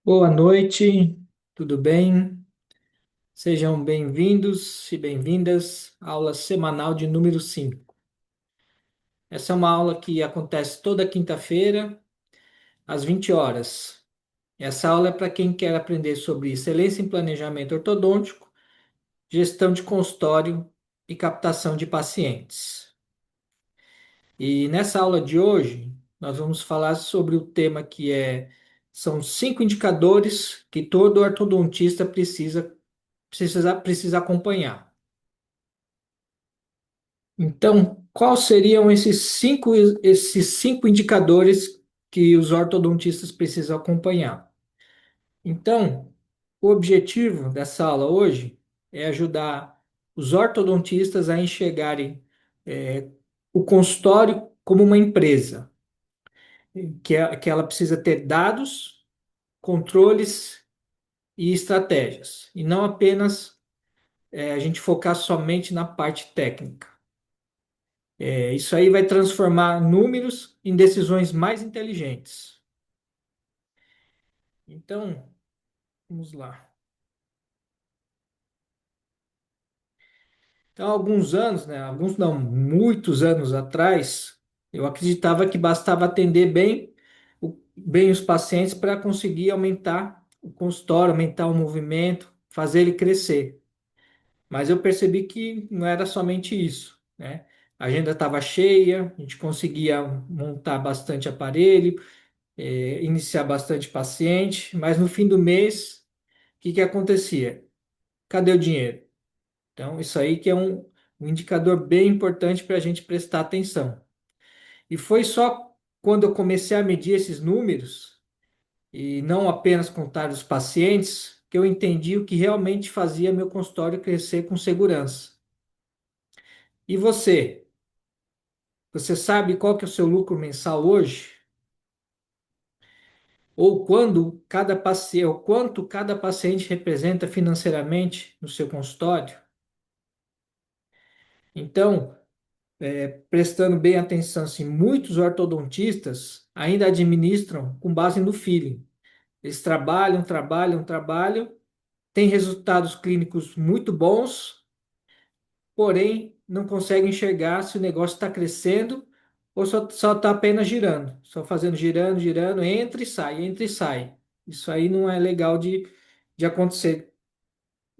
Boa noite, tudo bem? Sejam bem-vindos e bem-vindas à aula semanal de número 5. Essa é uma aula que acontece toda quinta-feira, às 20 horas. Essa aula é para quem quer aprender sobre excelência em planejamento ortodôntico, gestão de consultório e captação de pacientes. E nessa aula de hoje, nós vamos falar sobre o tema são 5 indicadores que todo ortodontista precisa acompanhar. Então, quais seriam esses cinco indicadores que os ortodontistas precisam acompanhar? Então, o objetivo dessa aula hoje é ajudar os ortodontistas a enxergarem o consultório como uma empresa, que ela precisa ter dados, controles e estratégias, e não apenas a gente focar somente na parte técnica. Isso aí vai transformar números em decisões mais inteligentes. Então, vamos lá. Então, há alguns anos, né? Alguns não, muitos anos atrás, eu acreditava que bastava atender bem os pacientes para conseguir aumentar o consultório, aumentar o movimento, fazer ele crescer. Mas eu percebi que não era somente isso, né? A agenda estava cheia, a gente conseguia montar bastante aparelho, iniciar bastante paciente, mas no fim do mês, o que que acontecia? Cadê o dinheiro? Então, isso aí que é um indicador bem importante para a gente prestar atenção. E foi só quando eu comecei a medir esses números, e não apenas contar os pacientes, que eu entendi o que realmente fazia meu consultório crescer com segurança. E você? Você sabe qual que é o seu lucro mensal hoje? Ou quanto cada paciente representa financeiramente no seu consultório? Então, prestando bem atenção, assim, muitos ortodontistas ainda administram com base no feeling. Eles trabalham, trabalham, trabalham, têm resultados clínicos muito bons, porém não conseguem enxergar se o negócio está crescendo ou só está apenas girando, só fazendo girando, girando, entra e sai, entra e sai. Isso aí não é legal de acontecer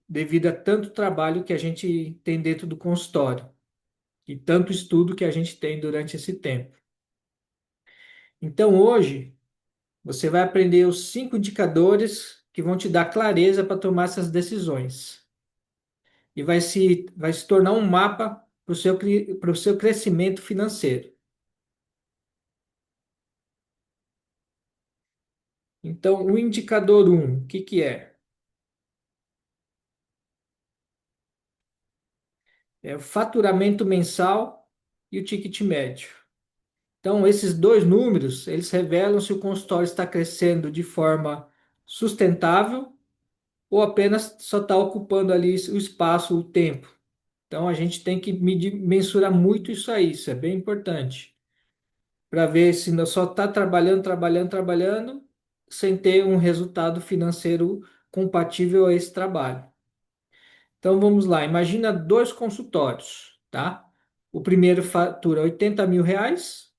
devido a tanto trabalho que a gente tem dentro do consultório e tanto estudo que a gente tem durante esse tempo. Então, hoje, você vai aprender os 5 indicadores que vão te dar clareza para tomar essas decisões. E vai se tornar um mapa para o seu crescimento financeiro. Então, o indicador um, o que que é? É o faturamento mensal e o ticket médio. Então, esses dois números, eles revelam se o consultório está crescendo de forma sustentável ou apenas só está ocupando ali o espaço, o tempo. Então, a gente tem que mensurar muito isso é bem importante, para ver se não só está trabalhando, trabalhando, trabalhando, sem ter um resultado financeiro compatível a esse trabalho. Então, vamos lá, imagina dois consultórios, tá? O primeiro fatura R$ 80.000,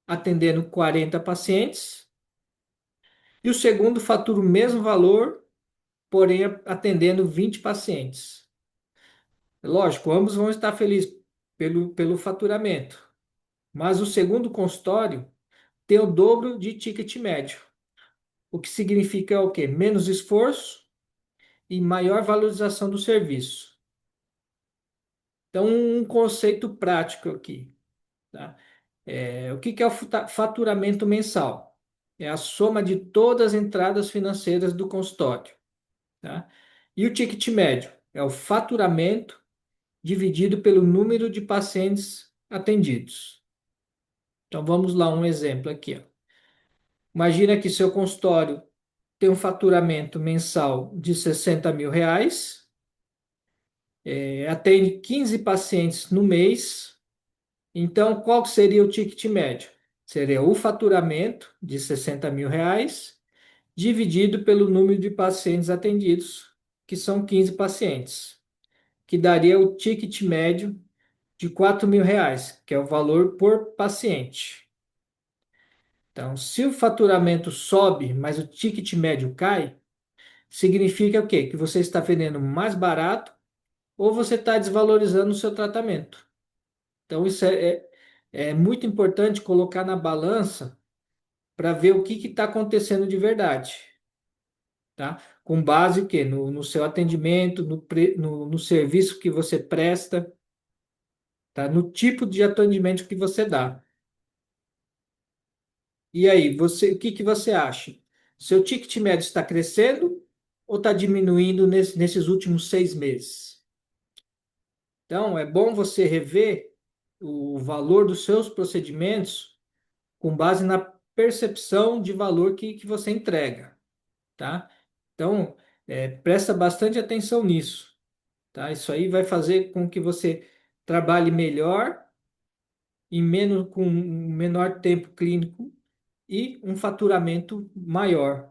atendendo 40 pacientes, e o segundo fatura o mesmo valor, porém atendendo 20 pacientes. Lógico, ambos vão estar felizes pelo faturamento, mas o segundo consultório tem o dobro de ticket médio, o que significa o quê? Menos esforço e maior valorização do serviço. Então, um conceito prático aqui, tá? O que que é o faturamento mensal? É a soma de todas as entradas financeiras do consultório, tá? E o ticket médio é o faturamento dividido pelo número de pacientes atendidos. Então, vamos lá, um exemplo aqui, ó. Imagina que seu consultório tem um faturamento mensal de R$ 60.000, atende 15 pacientes no mês. Então, qual seria o ticket médio? Seria o faturamento de R$ 60.000 dividido pelo número de pacientes atendidos, que são 15 pacientes, que daria o ticket médio de R$ 4.000, que é o valor por paciente. Então, se o faturamento sobe, mas o ticket médio cai, significa o quê? Que você está vendendo mais barato ou você está desvalorizando o seu tratamento. Então, isso é muito importante colocar na balança para ver o que está acontecendo de verdade, tá? Com base o quê? No seu atendimento, no serviço que você presta, tá? No tipo de atendimento que você dá. E aí, o que que você acha? Seu ticket médio está crescendo ou está diminuindo nesses últimos 6 meses? Então, é bom você rever o valor dos seus procedimentos com base na percepção de valor que você entrega, tá? Então, presta bastante atenção nisso, tá? Isso aí vai fazer com que você trabalhe melhor com um menor tempo clínico e um faturamento maior.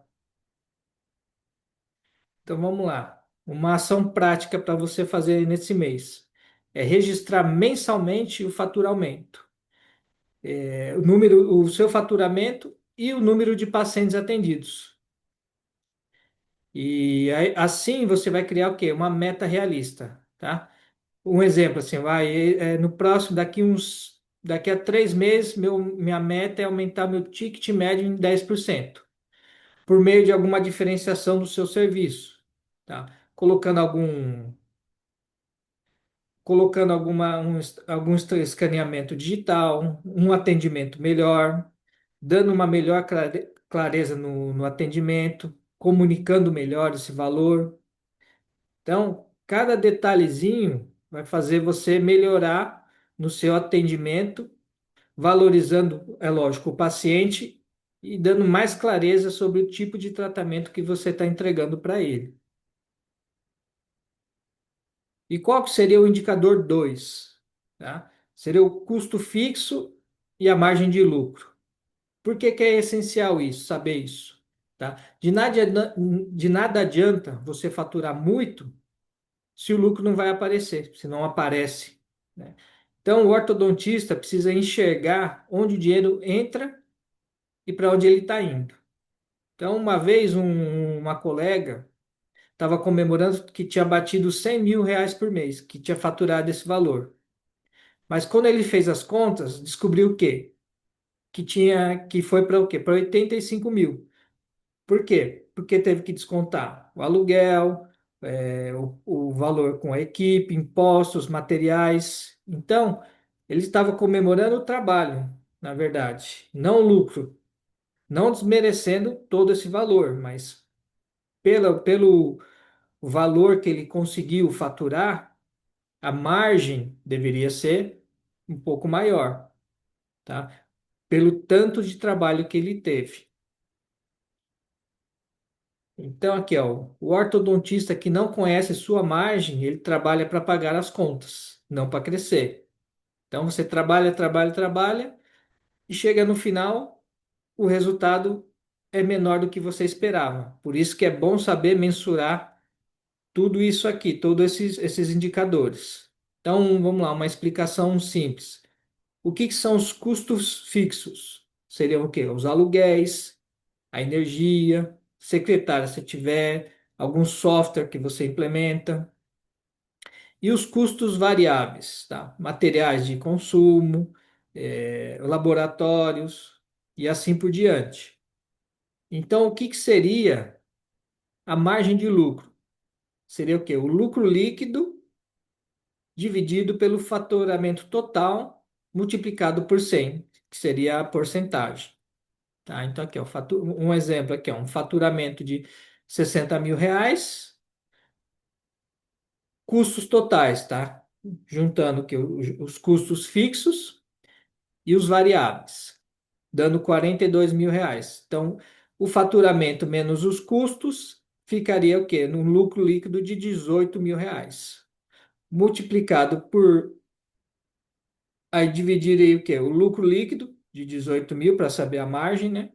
Então vamos lá. Uma ação prática para você fazer nesse mês é registrar mensalmente o faturamento, o seu faturamento e o número de pacientes atendidos. E assim você vai criar o quê? Uma meta realista, tá? Um exemplo assim, no próximo, daqui a 3 meses, minha meta é aumentar meu ticket médio em 10%, por meio de alguma diferenciação do seu serviço, tá? Colocando algum escaneamento digital, um atendimento melhor, dando uma melhor clareza no atendimento, comunicando melhor esse valor. Então, cada detalhezinho vai fazer você melhorar no seu atendimento, valorizando, é lógico, o paciente e dando mais clareza sobre o tipo de tratamento que você está entregando para ele. E qual que seria o indicador 2? Tá? Seria o custo fixo e a margem de lucro. Por que que é essencial isso, saber isso? Tá? De nada adianta você faturar muito se o lucro não vai aparecer, se não aparece, né? Então, o ortodontista precisa enxergar onde o dinheiro entra e para onde ele está indo. Então, uma vez uma colega estava comemorando que tinha batido R$ 100.000 por mês, que tinha faturado esse valor. Mas quando ele fez as contas, descobriu o quê? Que foi para o quê? Para 85 mil. Por quê? Porque teve que descontar o aluguel, o valor com a equipe, impostos, materiais. Então, ele estava comemorando o trabalho, na verdade, não o lucro. Não desmerecendo todo esse valor, mas pelo valor que ele conseguiu faturar, a margem deveria ser um pouco maior, tá? Pelo tanto de trabalho que ele teve. Então, aqui, ó, o ortodontista que não conhece sua margem, ele trabalha para pagar as contas, não para crescer. Então, você trabalha, trabalha, trabalha e chega no final, o resultado é menor do que você esperava. Por isso que é bom saber mensurar tudo isso aqui, todos esses indicadores. Então, vamos lá, uma explicação simples. O que que são os custos fixos? Seriam o quê? Os aluguéis, a energia, secretária, se tiver, algum software que você implementa, e os custos variáveis, tá? Materiais de consumo, laboratórios e assim por diante. Então, o que que seria a margem de lucro? Seria o quê? O lucro líquido dividido pelo faturamento total multiplicado por 100, que seria a porcentagem. Tá? Então, aqui, ó, um exemplo aqui, ó, um faturamento de R$ 60.000, custos totais, tá? Juntando aqui os custos fixos e os variáveis, dando R$ 42.000. Então, o faturamento menos os custos ficaria o quê? Num lucro líquido de R$ 18.000. Multiplicado por. Aí dividirei o quê? O lucro líquido de 18 mil para saber a margem, né?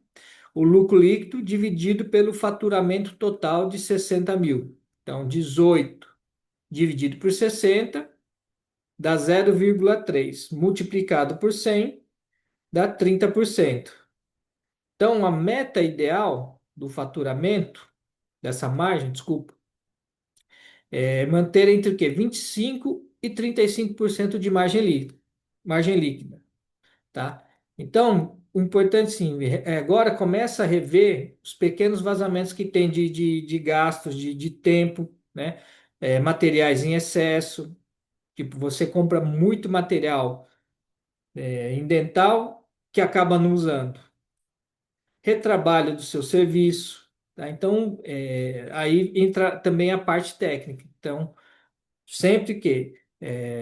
o lucro líquido dividido pelo faturamento total de 60 mil. Então, 18 dividido por 60 dá 0,3. Multiplicado por 100 dá 30%. Então, a meta ideal do faturamento, dessa margem, desculpa, é manter entre o quê? 25 e 35% de margem líquida, tá? Então, o importante, sim, agora começa a rever os pequenos vazamentos que tem de gastos, de tempo, né? Materiais em excesso, tipo, você compra muito material, em dental que acaba não usando. Retrabalho do seu serviço, tá? Então, aí entra também a parte técnica. Então, sempre que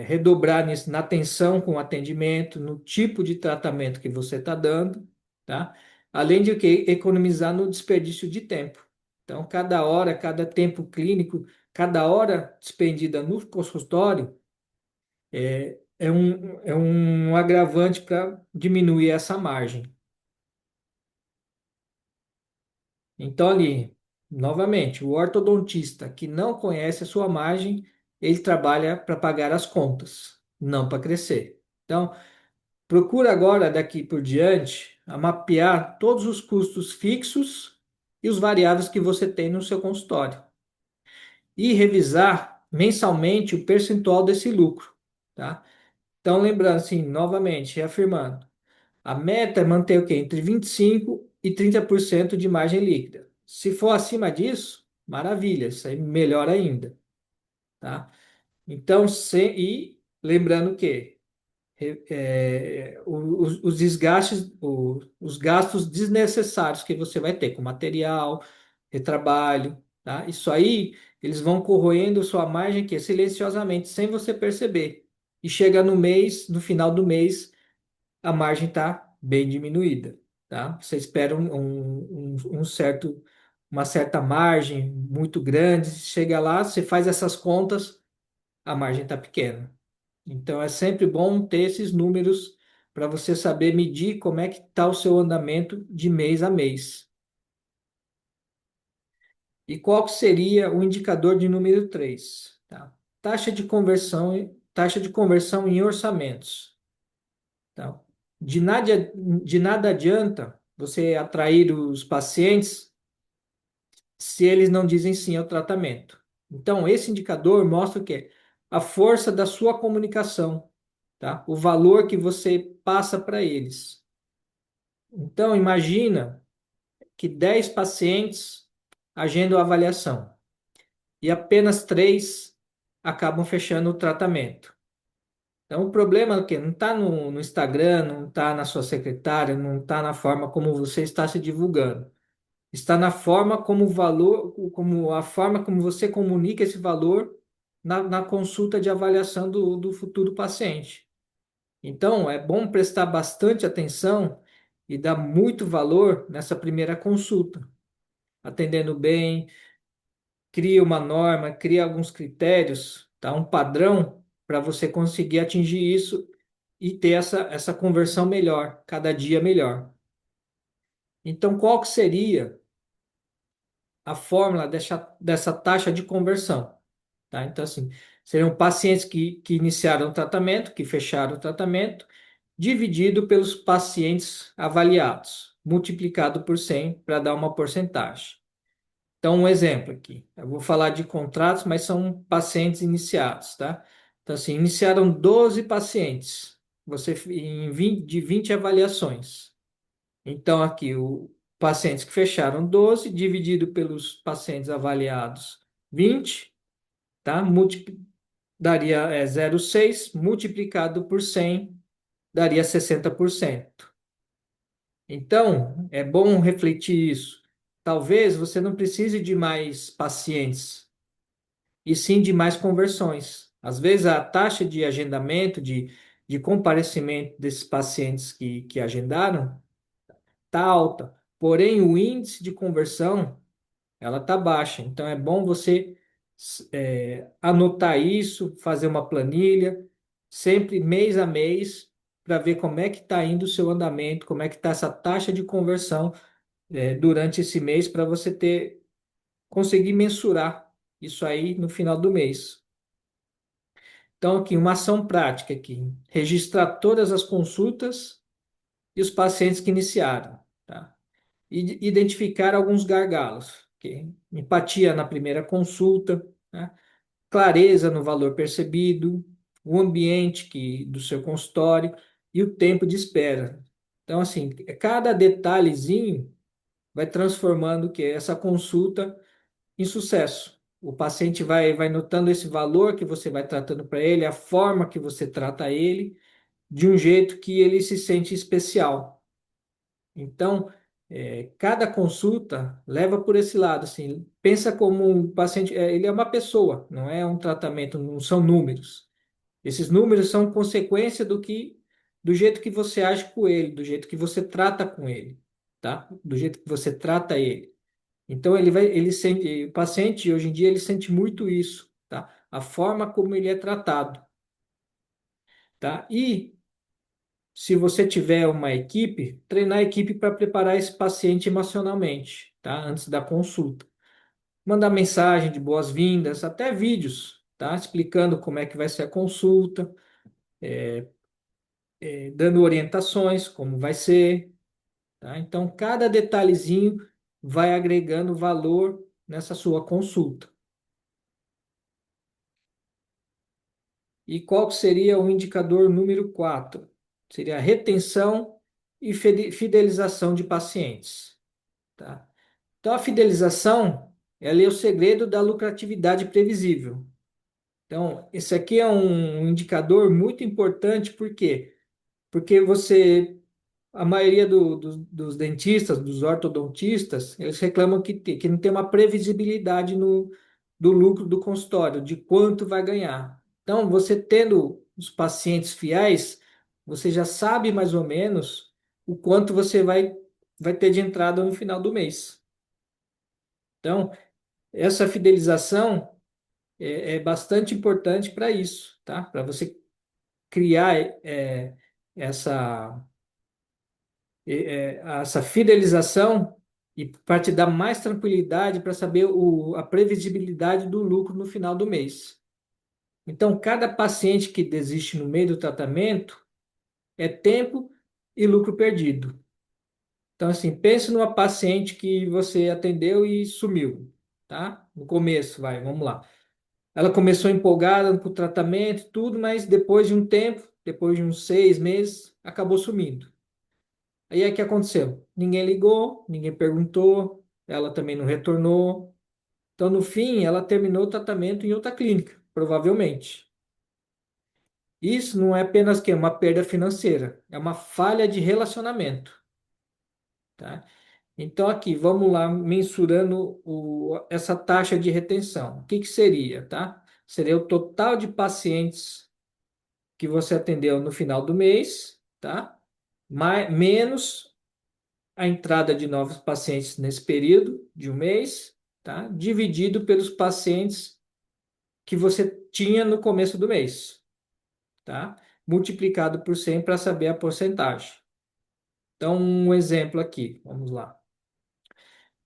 redobrar nisso, na atenção com o atendimento, no tipo de tratamento que você está dando, tá? Além de que economizar no desperdício de tempo. Então, cada hora, cada tempo clínico, cada hora despendida no consultório é um agravante para diminuir essa margem. Então, ali, novamente, o ortodontista que não conhece a sua margem, ele trabalha para pagar as contas, não para crescer. Então, procura agora, daqui por diante, a mapear todos os custos fixos e os variáveis que você tem no seu consultório e revisar mensalmente o percentual desse lucro, tá? Então, lembrando assim, novamente, reafirmando, a meta é manter o quê? Entre 25% e 30% de margem líquida. Se for acima disso, maravilha, isso aí melhor ainda, tá? Então, e lembrando que os desgastes, os gastos desnecessários que você vai ter com material, retrabalho, tá? Isso aí, eles vão corroendo sua margem que silenciosamente, sem você perceber. E chega no mês, no final do mês, a margem está bem diminuída, tá? Você espera uma certa margem muito grande, chega lá, você faz essas contas, a margem está pequena. Então é sempre bom ter esses números para você saber medir como é que está o seu andamento de mês a mês. E qual que seria o indicador de número 3? Tá? Taxa de conversão em orçamentos. Tá? De nada adianta você atrair os pacientes se eles não dizem sim ao tratamento. Então, esse indicador mostra o quê? A força da sua comunicação, tá? O valor que você passa para eles. Então, imagina que 10 pacientes agendam a avaliação e apenas 3 acabam fechando o tratamento. Então, o problema é o quê? Não está no Instagram, não está na sua secretária, não está na forma como você está se divulgando. Está na forma como o valor, como a forma como você comunica esse valor na consulta de avaliação do futuro paciente. Então, é bom prestar bastante atenção e dar muito valor nessa primeira consulta, atendendo bem, cria uma norma, cria alguns critérios, tá? Um padrão para você conseguir atingir isso e ter essa conversão melhor, cada dia melhor. Então, qual que seria a fórmula dessa taxa de conversão? Tá? Então, assim, seriam pacientes que iniciaram o tratamento, que fecharam o tratamento, dividido pelos pacientes avaliados, multiplicado por 100 para dar uma porcentagem. Então, um exemplo aqui. Eu vou falar de contratos, mas são pacientes iniciados, tá? Então, assim, iniciaram 12 pacientes, de 20 avaliações. Então, aqui, pacientes que fecharam 12, dividido pelos pacientes avaliados 20, tá? Daria 0,6, multiplicado por 100, daria 60%. Então, é bom refletir isso. Talvez você não precise de mais pacientes, e sim de mais conversões. Às vezes, a taxa de agendamento, de comparecimento desses pacientes que agendaram, está alta. Porém, o índice de conversão ela está baixa. Então é bom você anotar isso, fazer uma planilha, sempre mês a mês, para ver como é que está indo o seu andamento, como é que está essa taxa de conversão durante esse mês para você conseguir mensurar isso aí no final do mês. Então, aqui, uma ação prática aqui, registrar todas as consultas e os pacientes que iniciaram, tá? E identificar alguns gargalos, ok? Empatia na primeira consulta, né? Clareza no valor percebido, o ambiente do seu consultório e o tempo de espera. Então, assim, cada detalhezinho vai transformando que essa consulta em sucesso. O paciente vai notando esse valor que você vai tratando para ele, a forma que você trata ele, de um jeito que ele se sente especial. Então, cada consulta leva por esse lado, assim, pensa como um paciente, ele é uma pessoa, não é um tratamento, não são números. Esses números são consequência do jeito que você age com ele, do jeito que você trata com ele, tá? Do jeito que você trata ele. Então ele sente, o paciente hoje em dia ele sente muito isso, tá? A forma como ele é tratado, tá? E se você tiver uma equipe, treinar a equipe para preparar esse paciente emocionalmente, tá? Antes da consulta. Mandar mensagem de boas-vindas, até vídeos, tá? Explicando como é que vai ser a consulta, dando orientações, como vai ser, tá? Então, cada detalhezinho vai agregando valor nessa sua consulta. E qual seria o indicador número 4? Seria a retenção e fidelização de pacientes, tá? Então, a fidelização, ela é o segredo da lucratividade previsível. Então, esse aqui é um indicador muito importante, por quê? Porque a maioria dos dentistas, dos ortodontistas, eles reclamam que não tem uma previsibilidade do lucro do consultório, de quanto vai ganhar. Então, você tendo os pacientes fiéis, você já sabe mais ou menos o quanto você vai ter de entrada no final do mês. Então, essa fidelização é bastante importante para isso, tá? Para você criar essa essa fidelização e para te dar mais tranquilidade para saber a previsibilidade do lucro no final do mês. Então, cada paciente que desiste no meio do tratamento é tempo e lucro perdido. Então, assim, pense numa paciente que você atendeu e sumiu, tá? No começo, vamos lá. Ela começou empolgada com o tratamento, tudo, mas depois de um tempo, depois de uns 6 meses, acabou sumindo. Aí é que aconteceu? Ninguém ligou, ninguém perguntou, ela também não retornou. Então, no fim, ela terminou o tratamento em outra clínica, provavelmente. Isso não é apenas que uma perda financeira, é uma falha de relacionamento, tá? Então, aqui, vamos lá, mensurando essa taxa de retenção. O que que seria, tá? Seria o total de pacientes que você atendeu no final do mês, tá? Menos a entrada de novos pacientes nesse período de um mês, tá? Dividido pelos pacientes que você tinha no começo do mês, tá? Multiplicado por 100 para saber a porcentagem. Então, um exemplo aqui, vamos lá.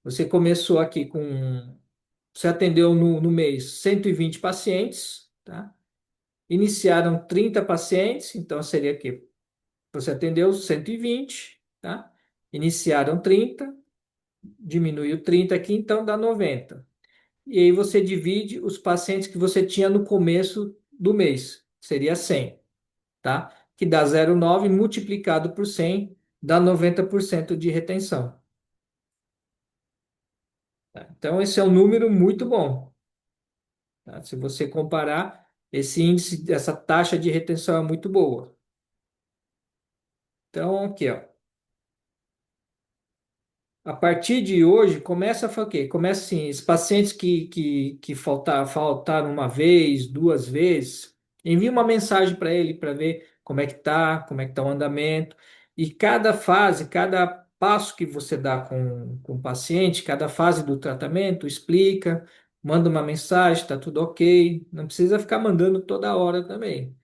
Você começou aqui você atendeu no mês 120 pacientes, tá? Iniciaram 30 pacientes, então seria aqui, você atendeu 120, tá? Iniciaram 30, diminuiu 30 aqui, então dá 90. E aí você divide os pacientes que você tinha no começo do mês, seria 100, tá? Que dá 0,9 multiplicado por 100 dá 90% de retenção. Tá? Então, esse é um número muito bom, tá? Se você comparar, esse índice, essa taxa de retenção é muito boa. Então, aqui, ó. A partir de hoje, começa a fazer o quê? Começa assim, os pacientes que faltaram uma vez, duas vezes, envia uma mensagem para ele para ver como é que tá o andamento. E cada fase, cada passo que você dá com o paciente, cada fase do tratamento, explica, manda uma mensagem, está tudo ok. Não precisa ficar mandando toda hora também.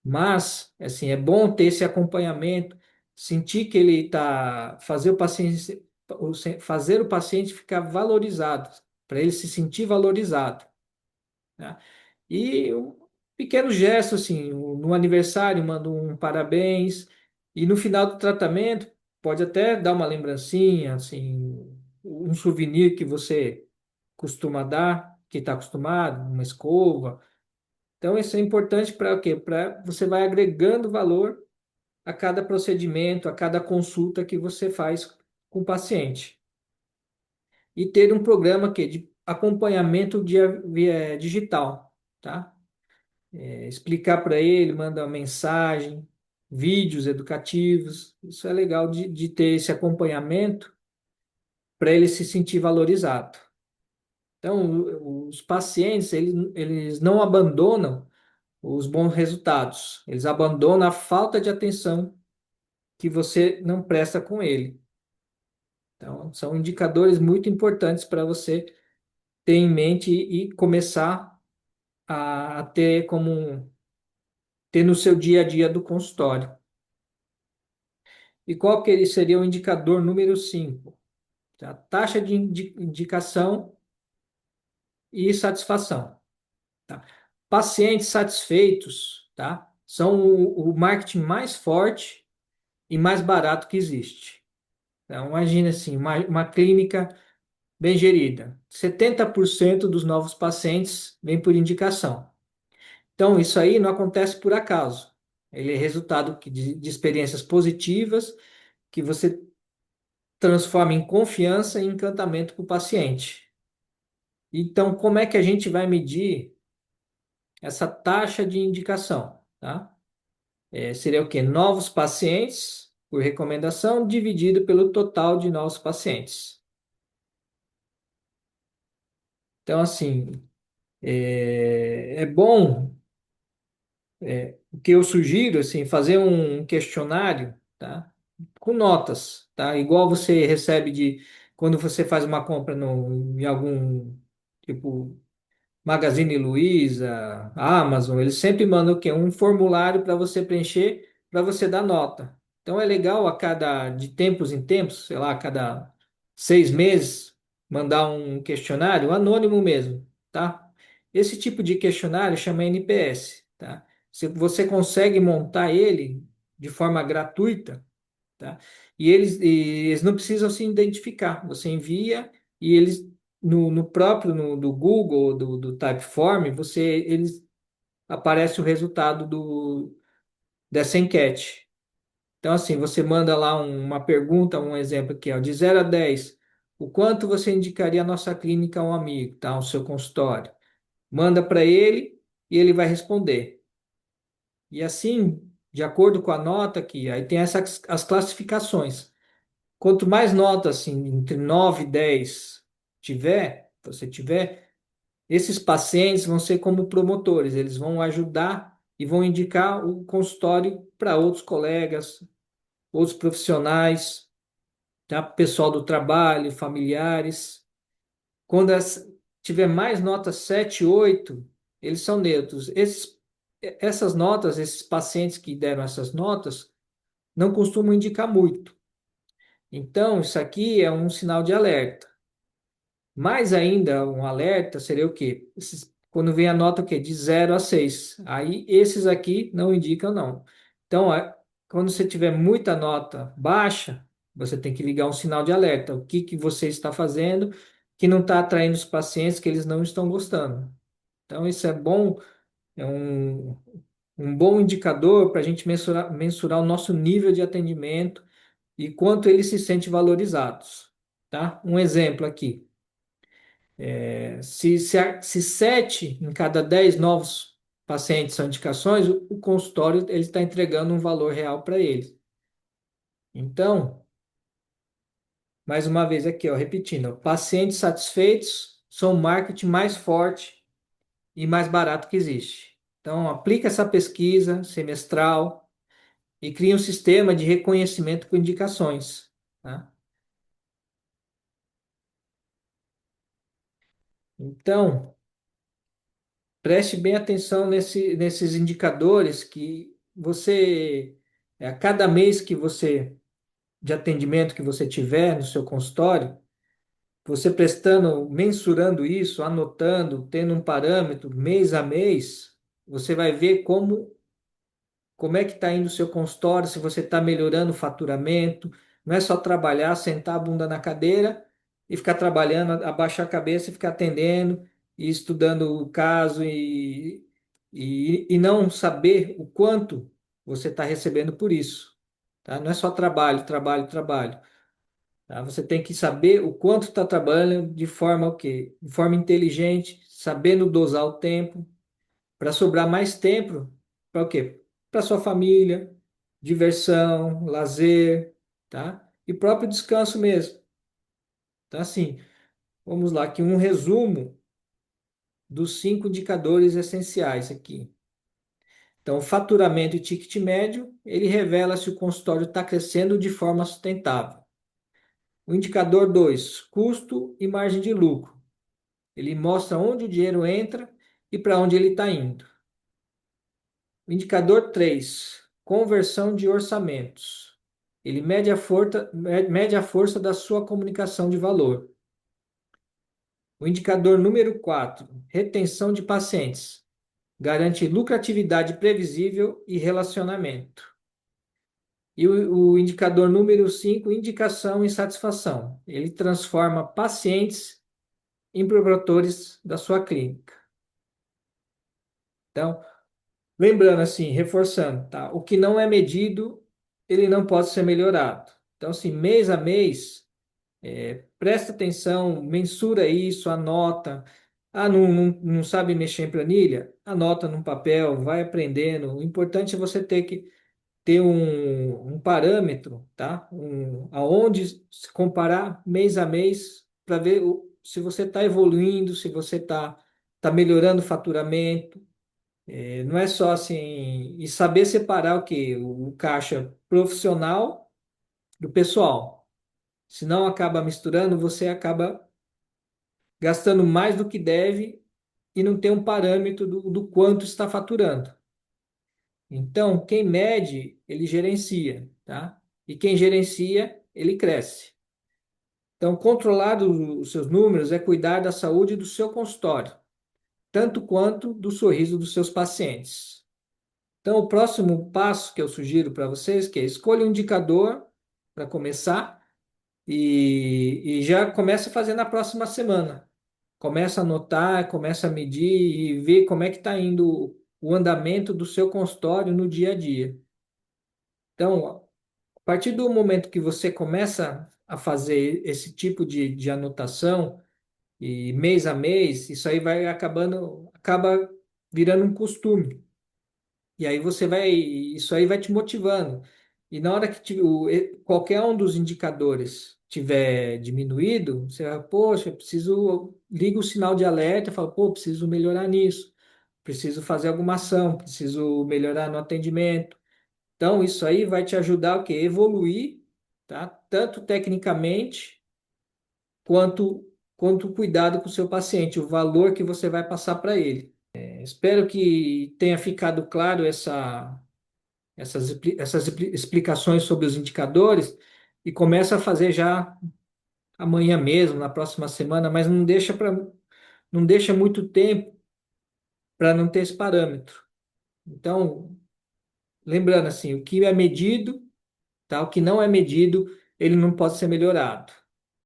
Mas, assim, é bom ter esse acompanhamento, sentir que ele está, fazer o paciente fazer o paciente ficar valorizado, para ele se sentir valorizado, tá? E um pequeno gesto, assim, no aniversário, manda um parabéns, e no final do tratamento, pode até dar uma lembrancinha, assim, um souvenir que você costuma dar, que está acostumado, uma escova. Então, isso é importante para o quê? Para você vai agregando valor a cada procedimento, a cada consulta que você faz com o paciente. E ter um programa que, de acompanhamento via digital, tá? Explicar para ele, mandar uma mensagem, vídeos educativos. Isso é legal de ter esse acompanhamento para ele se sentir valorizado. Então, os pacientes, eles não abandonam os bons resultados, eles abandonam a falta de atenção que você não presta com ele. Então, são indicadores muito importantes para você ter em mente e começar a ter ter no seu dia a dia do consultório. E qual que seria o indicador número 5? A taxa de indicação e satisfação. Tá? Pacientes satisfeitos, tá? São o marketing mais forte e mais barato que existe. Então, imagine assim, uma clínica bem gerida. 70% dos novos pacientes vêm por indicação. Então, isso aí não acontece por acaso. Ele é resultado de experiências positivas que você transforma em confiança e encantamento para o paciente. Então, como é que a gente vai medir essa taxa de indicação, tá? Seria o quê? Novos pacientes por recomendação dividido pelo total de novos pacientes. Então, assim, é bom, o que eu sugiro, assim, fazer um questionário, tá? Com notas, tá? Igual você recebe quando você faz uma compra em algum, tipo, Magazine Luiza, Amazon, eles sempre mandam o quê? Um formulário para você preencher, para você dar nota. Então é legal de tempos em tempos, sei lá, a cada 6 meses, mandar um questionário anônimo mesmo, tá? Esse tipo de questionário chama NPS, tá? Se você consegue montar ele de forma gratuita, tá? E eles não precisam se identificar. Você envia e eles no próprio do Google, do Typeform, eles aparece o resultado dessa enquete. Então, assim, você manda lá uma pergunta, um exemplo aqui, ó, de 0 a 10, o quanto você indicaria a nossa clínica a um amigo, tá? O seu consultório. Manda para ele e ele vai responder. E assim, de acordo com a nota aqui, aí tem as classificações. Quanto mais notas, assim, entre 9 e 10 você tiver, esses pacientes vão ser como promotores, eles vão ajudar e vão indicar o consultório para outros colegas, outros profissionais, tá? Pessoal do trabalho, familiares. Quando tiver mais notas 7, 8, eles são neutros. Essas notas, esses pacientes que deram essas notas, não costumam indicar muito. Então, isso aqui é um sinal de alerta. Mais ainda, um alerta seria o quê? Quando vem a nota o quê? De 0 a 6. Aí, esses aqui não indicam, não. Então, quando você tiver muita nota baixa, você tem que ligar um sinal de alerta. O que que você está fazendo que não está atraindo os pacientes que eles não estão gostando? Então, isso é bom, é um bom indicador para a gente mensurar o nosso nível de atendimento e quanto eles se sentem valorizados, tá? Um exemplo aqui. Se 7 em cada 10 novos pacientes são indicações, o consultório ele está entregando um valor real para eles. Então, mais uma vez aqui, ó, repetindo, pacientes satisfeitos são o marketing mais forte e mais barato que existe. Então, aplica essa pesquisa semestral e cria um sistema de reconhecimento com indicações, tá? Então, preste bem atenção nesses indicadores que a cada mês que você de atendimento que você tiver no seu consultório, você prestando, mensurando isso, anotando, tendo um parâmetro mês a mês, você vai ver como é que está indo o seu consultório, se você está melhorando o faturamento. Não é só trabalhar, sentar a bunda na cadeira e ficar trabalhando, abaixar a cabeça e ficar atendendo e estudando o caso e não saber o quanto você está recebendo por isso. Tá? Não é só trabalho, trabalho, trabalho. Tá? Você tem que saber o quanto está trabalhando de forma o quê? De forma inteligente, sabendo dosar o tempo, para sobrar mais tempo para o quê? Para sua família, diversão, lazer, tá? E próprio descanso mesmo. Então, assim, vamos lá, aqui um resumo dos 5 indicadores essenciais aqui. Então, o faturamento e ticket médio, ele revela se o consultório está crescendo de forma sustentável. O indicador 2, custo e margem de lucro. Ele mostra onde o dinheiro entra e para onde ele está indo. O indicador 3, conversão de orçamentos. Ele mede a força da sua comunicação de valor. O indicador número 4, retenção de pacientes. Garante lucratividade previsível e relacionamento. E o indicador número 5, indicação e satisfação. Ele transforma pacientes em promotores da sua clínica. Então, lembrando assim, reforçando, tá? O que não é medido, ele não pode ser melhorado. Então, assim, mês a mês, presta atenção, mensura isso, anota. Ah, não sabe mexer em planilha? Anota num papel, vai aprendendo. O importante é você ter que ter um parâmetro, tá? Aonde se comparar mês a mês para ver se você está evoluindo, se você tá melhorando o faturamento. Não é só assim, e saber separar o que? O caixa profissional do pessoal. Senão acaba misturando, você acaba gastando mais do que deve e não tem um parâmetro do quanto está faturando. Então, quem mede, ele gerencia, tá? E quem gerencia, ele cresce. Então, controlar os seus números é cuidar da saúde do seu consultório, tanto quanto do sorriso dos seus pacientes. Então, o próximo passo que eu sugiro para vocês, que é escolha um indicador para começar e já começa a fazer na próxima semana. Começa a anotar, começa a medir e ver como é que está indo o andamento do seu consultório no dia a dia. Então, a partir do momento que você começa a fazer esse tipo de anotação, e mês a mês, isso aí vai acaba virando um costume. E aí isso aí vai te motivando. E na hora que qualquer um dos indicadores tiver diminuído, você vai, poxa, liga o sinal de alerta e fala, pô, preciso melhorar nisso, preciso fazer alguma ação, preciso melhorar no atendimento. Então, isso aí vai te ajudar o quê? Evoluir, tá? Tanto tecnicamente quanto o cuidado com o seu paciente, o valor que você vai passar para ele. Espero que tenha ficado claro essas explicações sobre os indicadores e começa a fazer já amanhã mesmo, na próxima semana, mas não deixa muito tempo para não ter esse parâmetro. Então, lembrando assim, o que é medido, tá? O que não é medido, ele não pode ser melhorado.